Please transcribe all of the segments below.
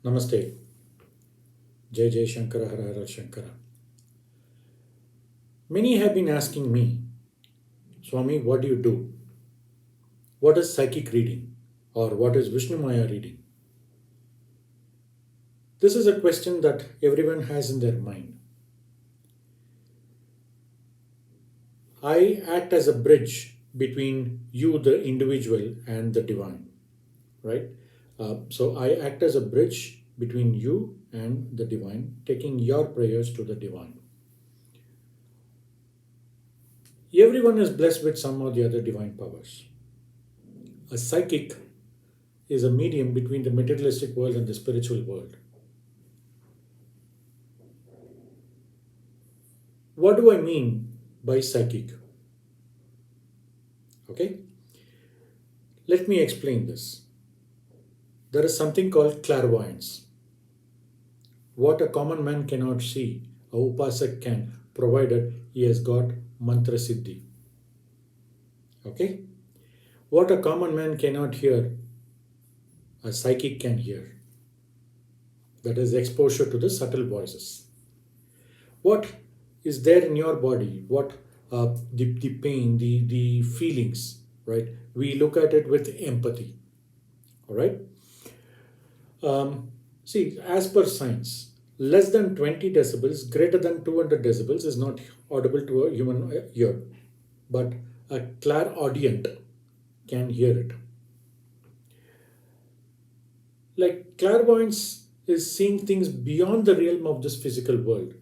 Namaste. Jai Jai Shankara Hara Hara Shankara. Many have been asking me, Swami, what do you do? What is psychic reading? Or what is Vishnu Maya reading? This is a question that everyone has in their mind. I act as a bridge between you, the individual, and the divine, right? So I act as a bridge between you and the divine, taking your prayers to the divine. Everyone is blessed with some or the other divine powers. A psychic is a medium between the materialistic world and the spiritual world. What do I mean by psychic? Okay, let me explain this. There is something called clairvoyance. What a common man cannot see, a Upasak can, provided he has got mantra siddhi. Okay? What a common man cannot hear, a psychic can hear. That is exposure to the subtle voices. What is there in your body? What the pain, the feelings, right? We look at it with empathy. All right? See, as per science, less than 20 decibels, greater than 200 decibels is not audible to a human ear, but a clairaudiant can hear it. Like clairvoyance is seeing things beyond the realm of this physical world.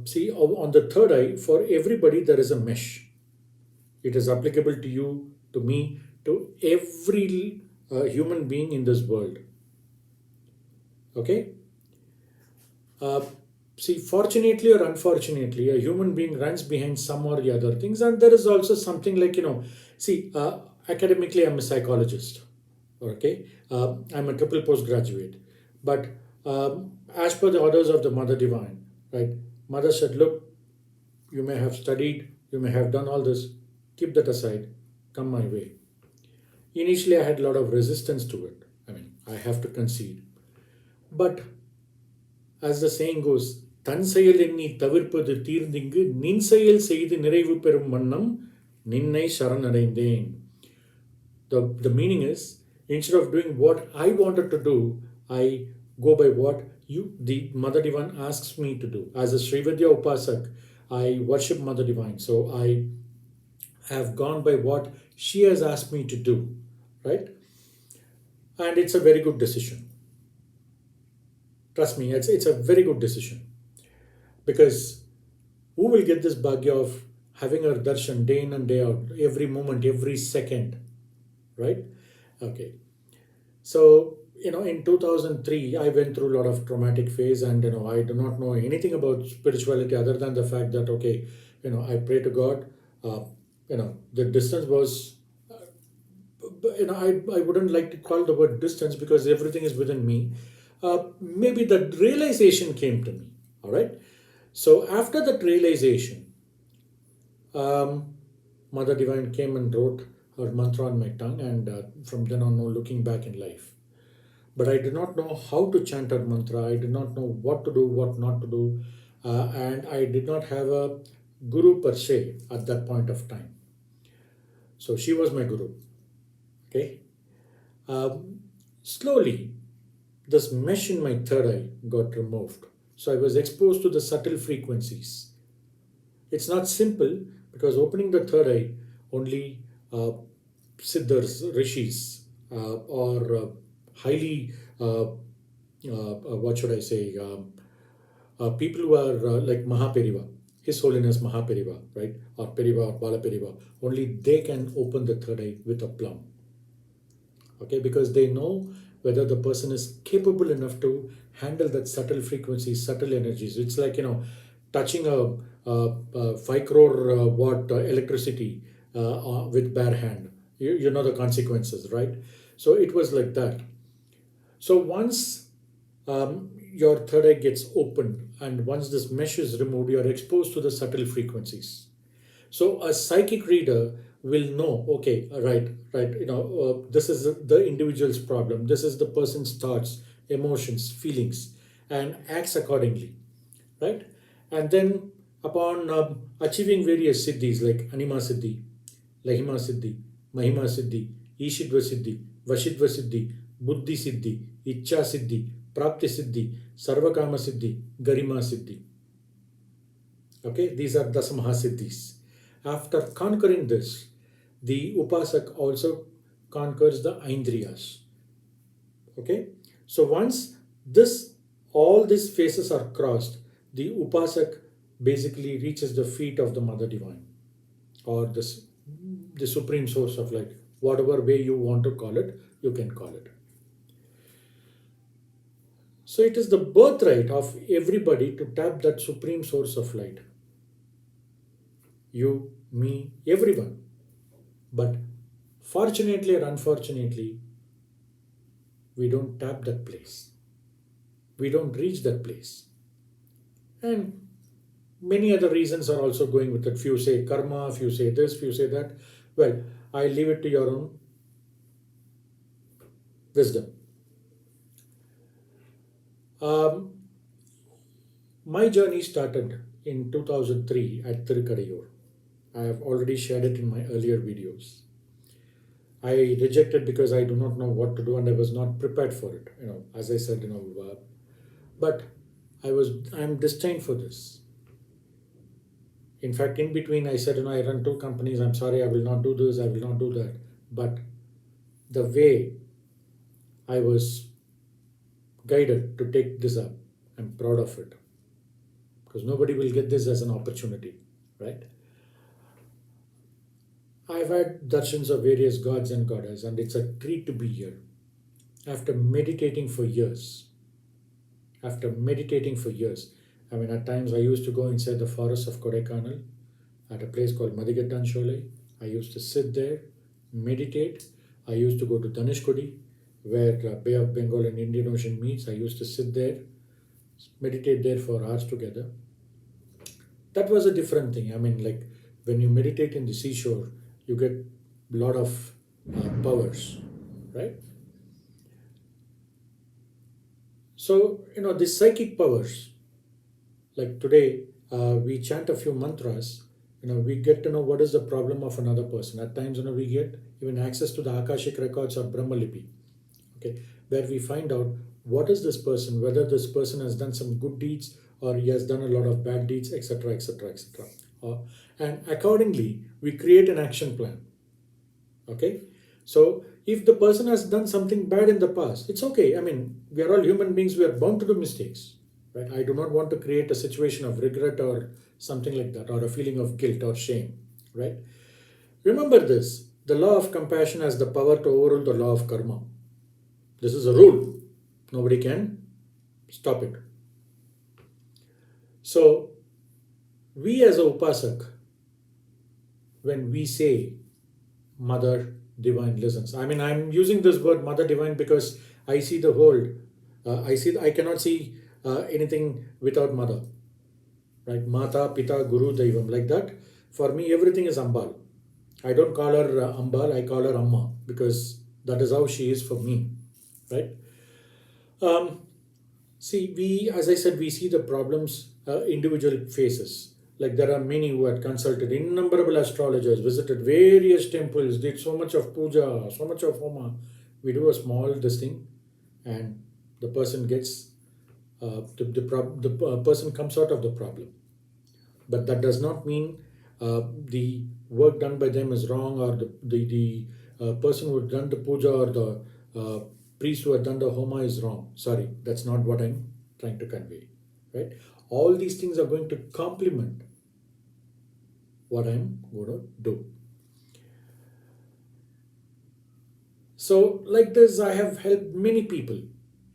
See, on the third eye, for everybody, there is a mesh. It is applicable to you, to me, to every human being in this world. Okay? See, fortunately or unfortunately, a human being runs behind some or the other things, and there is also something like, see, academically, I'm a psychologist. Okay? I'm a triple postgraduate. But as per the orders of the Mother Divine, right? Mother said, look, you may have studied, you may have done all this, keep that aside, come my way. Initially, I had a lot of resistance to it. I mean, I have to concede. But as the saying goes, தன் செயல் எண்ணி தவிர்ப்பது தீர்ந்திங்கு நின் செயல் செய்து நிறைவு பெறும் வண்ணம் நின்னை சரணடைந்தேன். The meaning is, instead of doing what I wanted to do, I go by what the Mother Divine asks me to do. As a Srividya Upasak, I worship Mother Divine. So I have gone by what she has asked me to do, right? And it's a very good decision. Trust me, it's a very good decision. Because who will get this bhagya of having her darshan day in and day out, every moment, every second, right? Okay. So, in 2003, I went through a lot of traumatic phase, and, I do not know anything about spirituality other than the fact that, okay, I pray to God. The distance was, I wouldn't like to call the word distance because everything is within me. Maybe the realization came to me, all right? So after that realization, Mother Divine came and wrote her mantra on my tongue, and from then on, no looking back in life. But I did not know how to chant her mantra. I did not know what to do, what not to do, and I did not have a guru per se at that point of time. So she was my guru. Okay. Slowly, this mesh in my third eye got removed. So I was exposed to the subtle frequencies. It's not simple because opening the third eye, only siddhis, rishis, or highly, what should I say, people who are like Maha, His Holiness Maha, right? Or Periva or Bala Periva, only they can open the third eye with a plum. Okay, because they know whether the person is capable enough to handle that subtle frequencies, subtle energies. It's like, touching a 5 crore watt electricity with bare hand. You know the consequences, right? So it was like that. So once your third eye gets opened and once this mesh is removed, you are exposed to the subtle frequencies. So a psychic reader will know, okay, right, this is the individual's problem. This is the person's thoughts emotions, feelings, and acts accordingly, right? And then upon achieving various siddhis like Anima siddhi, Lahima siddhi, Mahima siddhi, eeshidhva siddhi, vashidhva siddhi, buddhi siddhi, icha siddhi, prapti siddhi, sarva kaama siddhi, Garima siddhi. Okay, these are dasha maha siddhis. After conquering this, the Upasak also conquers the aiyindriyas. Okay, so once this all these phases are crossed, the Upasak basically reaches the feet of the Mother Divine, or this the supreme source of light. Whatever way you want to call it, you can call it. So it is the birthright of everybody to tap that supreme source of light. You, me, everyone. But fortunately or unfortunately, we don't tap that place. We don't reach that place. And many other reasons are also going with it. Few say karma, few say this, few say that. Well, I leave it to your own wisdom. My journey started in 2003 at Tirukadayur. I have already shared it in my earlier videos. I rejected because I do not know what to do and I was not prepared for it. As I said, but I'm destined for this. In fact, in between, I said, I run two companies. I'm sorry, I will not do this. I will not do that. But the way I was guided to take this up, I'm proud of it. Because nobody will get this as an opportunity, right? I've had darshans of various gods and goddesses, and it's a treat to be here. After meditating for years, at times I used to go inside the forest of Kodaikanal at a place called Madigattan Sholai. I used to sit there, meditate. I used to go to Dhanushkodi, where Bay of Bengal and Indian Ocean meets. I used to sit there, meditate there for hours together. That was a different thing. Like when you meditate in the seashore, you get a lot of powers, right? So, the psychic powers, like today, we chant a few mantras, we get to know what is the problem of another person. At times, we get even access to the Akashic records of Brahmalipi, okay, where we find out what is this person, whether this person has done some good deeds or he has done a lot of bad deeds, etc., etc., etc. And accordingly, we create an action plan, okay? So if the person has done something bad in the past, it's okay. We are all human beings. We are bound to do mistakes, right? I do not want to create a situation of regret or something like that, or a feeling of guilt or shame, right? Remember this, the law of compassion has the power to overrule the law of karma. This is a rule. Nobody can stop it. So we as a Upasak, when we say Mother Divine listens. I'm using this word Mother Divine because I see the whole. I cannot see anything without Mother. Right? Mata, Pita, Guru, Daivam. Like that. For me, everything is Ambal. I don't call her Ambal, I call her Amma because that is how she is for me. Right? As I said, we see the problems individual faces. Like there are many who had consulted innumerable astrologers, visited various temples, did so much of puja, so much of homa. We do a small this thing, and the person gets the person comes out of the problem. But that does not mean the work done by them is wrong, or the person who had done the puja or the priest who had done the homa is wrong. Sorry, that's not what I'm trying to convey. Right? All these things are going to complement what I'm going to do. So like this, I have helped many people.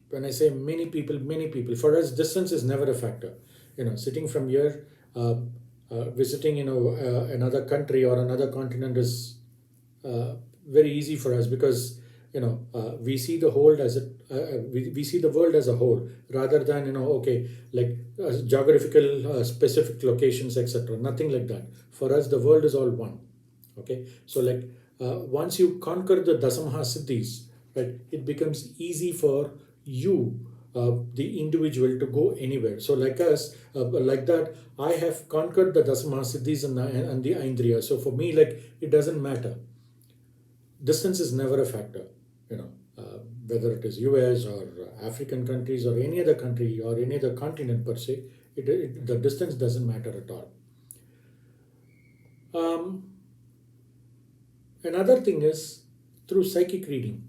When I say many people, for us, distance is never a factor. Sitting from here, visiting, another country or another continent is very easy for us because, we see the whole as we see the world as a whole rather than, geographical specific locations, etc. Nothing like that. For us, the world is all one. Okay. So once you conquer the dasamaha siddhis, right, it becomes easy for you the individual to go anywhere. So like us, like that, I have conquered the dasama siddhis and the aiyindriyas. So for me, like, it doesn't matter. Distance is never a factor, you know, whether it is US or African countries or any other country or any other continent per se, the distance doesn't matter at all. Another thing is through psychic reading.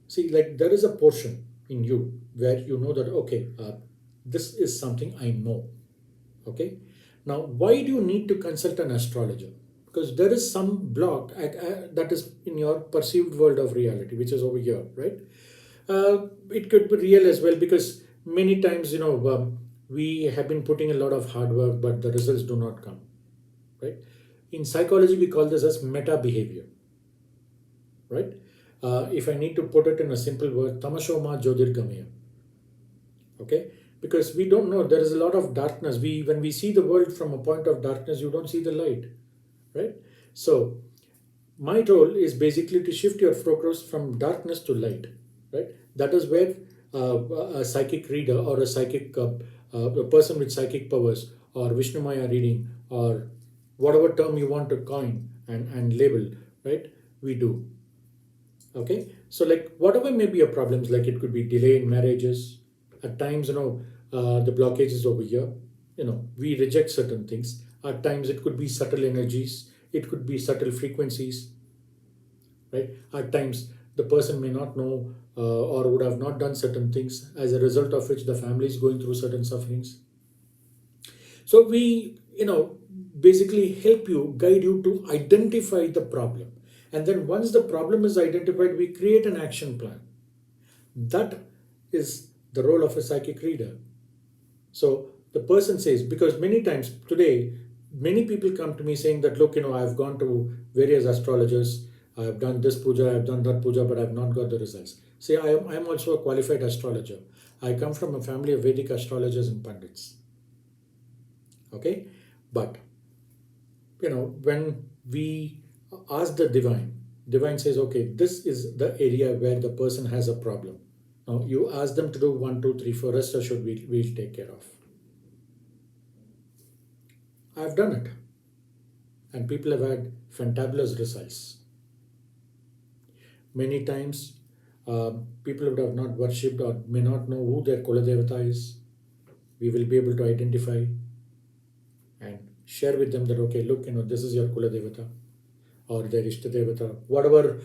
See, like, there is a portion in you where you know that, okay, this is something I know. Okay. Now, why do you need to consult an astrologer? Because there is some block that is in your perceived world of reality, which is over here, right? It could be real as well, because many times, we have been putting a lot of hard work, but the results do not come, right? In psychology, we call this as meta behavior, right? If I need to put it in a simple word, tamashoma jyotirgamaya. Okay, because we don't know, there is a lot of darkness. When we see the world from a point of darkness, you don't see the light, right? So my role is basically to shift your focus from darkness to light, right? That is where a psychic reader or a person with psychic powers or Vishnu Maya reading or whatever term you want to coin and label, right? We do. Okay, so like whatever may be your problems, like it could be delay in marriages. At times, the blockage is over here. We reject certain things. At times, it could be subtle energies. It could be subtle frequencies, right? At times, the person may not know or would have not done certain things, as a result of which the family is going through certain sufferings. So we, basically help you, guide you to identify the problem. And then once the problem is identified, we create an action plan. That is the role of a psychic reader. So the person says, because many times today, many people come to me saying that, look, I've gone to various astrologers, I've done this puja, I've done that puja, but I've not got the results. Say, I am also a qualified astrologer. I come from a family of Vedic astrologers and Pandits. Okay? But, when we ask the divine says, okay, this is the area where the person has a problem. Now you ask them to do 1, 2, 3, 4, rest assured we'll take care of. I've done it. And people have had fantabulous results. Many times, people would have not worshipped or may not know who their Kuladevata is. We will be able to identify and share with them that, okay, look, this is your Kuladevata or their eeshidhva, whatever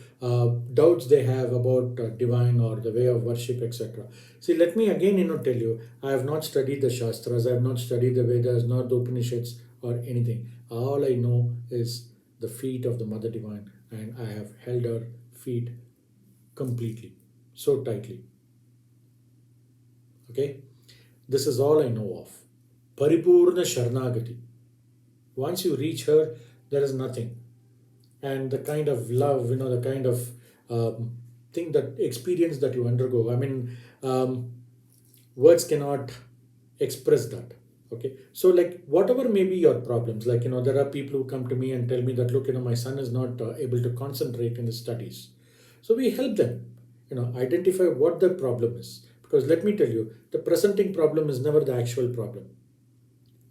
doubts they have about divine or the way of worship, etc. See, let me again, tell you, I have not studied the Shastras, I have not studied the Vedas, nor the Upanishads or anything. All I know is the feet of the Mother Divine, and I have held her feet completely, so tightly. Okay? This is all I know of. Paripurna Sharnagati. Once you reach her, there is nothing. And the kind of love, the kind of thing, that experience that you undergo, words cannot express that. Okay, so like whatever may be your problems, like there are people who come to me and tell me that, look, my son is not able to concentrate in his studies. So we help them, identify what the problem is. Because let me tell you, the presenting problem is never the actual problem.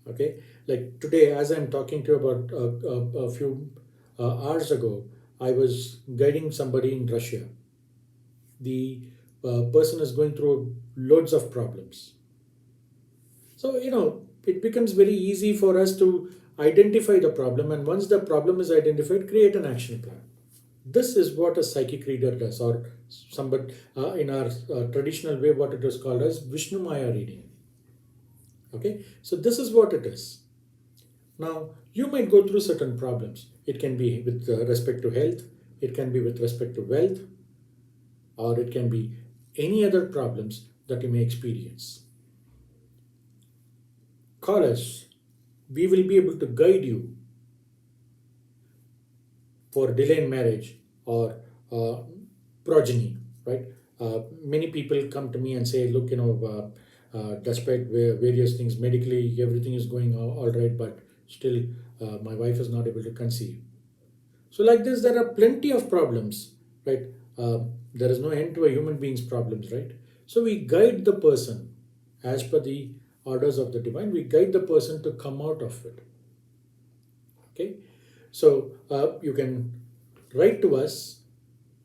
Okay, like today, as I'm talking to you about a few hours ago, I was guiding somebody in Russia. The person is going through loads of problems. So, it becomes very easy for us to identify the problem, and once the problem is identified, create an action plan. This is what a psychic reader does, or somebody in our traditional way, what it is called as Vishnu Maya reading. Okay, so this is what it is. Now, you might go through certain problems. It can be with respect to health, it can be with respect to wealth, or it can be any other problems that you may experience. Call us. We will be able to guide you for delay in marriage or progeny, right? Many people come to me and say, look, despite various things, medically everything is going all right, but still my wife is not able to conceive. So like this, there are plenty of problems, right? There is no end to a human being's problems, right? So we guide the person as per the orders of the divine. We guide the person to come out of it. Okay, so you can write to us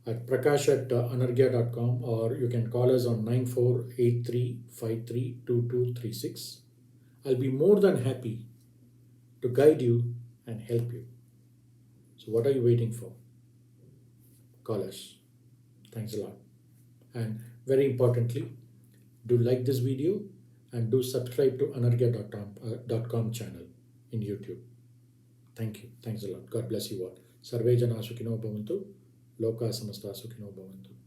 at prakash@anargya.com, or you can call us on 9483532236. I'll be more than happy to guide you and help you. So what are you waiting for? Call us. Thanks a lot. And very importantly, do like this video and do subscribe to anargya.com channel in YouTube. Thank you. Thanks a lot. God bless you all. Sarve jana sukhino bhavantu. Loka samasta sukhino bhavantu.